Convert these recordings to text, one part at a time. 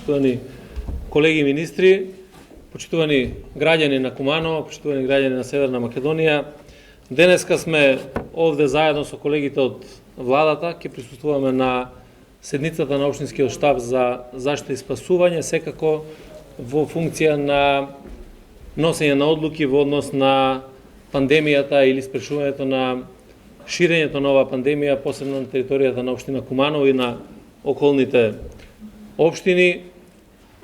почитувани колеги министри, почитувани граѓани на Куманово, почитувани граѓани на Северна Македонија. Денеска сме овде заедно со колегите од владата, ќе присуствуваме на седницата на Општинскиот штаб за заштита и спасување, секако во функција на носење на одлуки во однос на пандемијата или спрешувањето на ширењето на оваа пандемија, посебно на територијата на општина Куманово и на околните општини.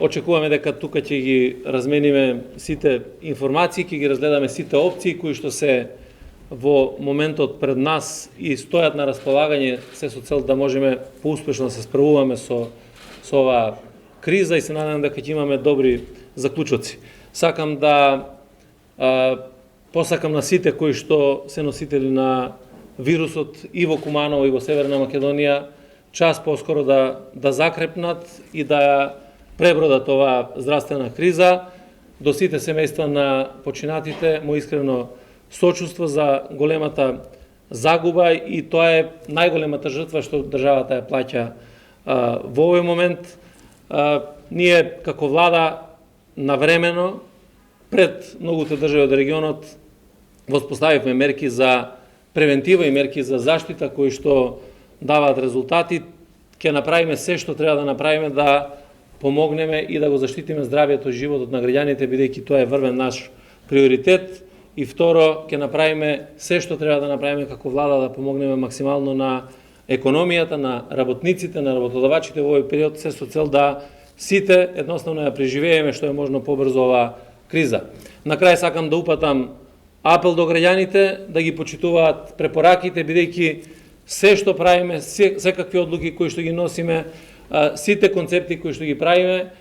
Очекуваме дека тука ќе ги размениме сите информации, ќе ги разгледаме сите опции кои што се во моментот пред нас и стојат на располагање, се со цел да можеме поуспешно да се справуваме со оваа криза и се надевам дека ќе имаме добри заклучоци. Сакам да посакам на сите кои што се носители на вирусот и во Куманово и во Северна Македонија час поскоро да закрепнат и да ја пребродат оваа здравствена криза. До сите семејства на починатите му искрено сочувство за големата загуба и тоа е најголемата жртва што државата ја плаќа во овој момент. Ние како влада навремено пред многуте држави од регионот воспоставивме мерки за превентива и мерки за заштита кои што даваат резултати. Ќе направиме се што треба да направиме да помогнеме и да го заштитиме здравието и животот на граѓаните, бидејќи тоа е врвен наш приоритет. И второ, ќе направиме се што треба да направиме како влада да помогнеме максимално на економијата, на работниците, на работодавачите во овој период, се со цел да сите едноставно ја преживееме што е можно побрзо оваа криза. На крај сакам да упатам апел до граѓаните да ги почитуваат препораките, бидејќи се што правиме, секакви одлуки кои што ги носиме, сите концепти кои што ги правиме,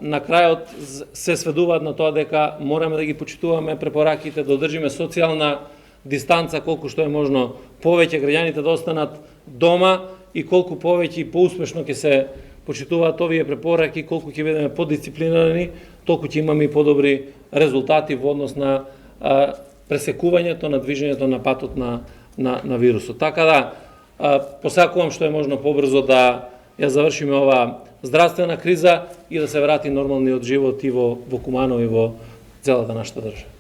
на крајот се сведуваат на тоа дека мораме да ги почитуваме препораките, да одржиме социјална дистанца колку што е можно повеќе, граѓаните да останат дома и колку повеќе и поуспешно ќе се почитуваат овие препораки, колку ќе бидеме подисциплинирани, толку ќе имаме и подобри резултати во однос на пресекувањето на движењето на патот на вирусот. Така да, посакувам што е можно побрзо да ја завршиме оваа здравствена криза и да се врати нормалниот живот и во Куманово и во целата нашата држава.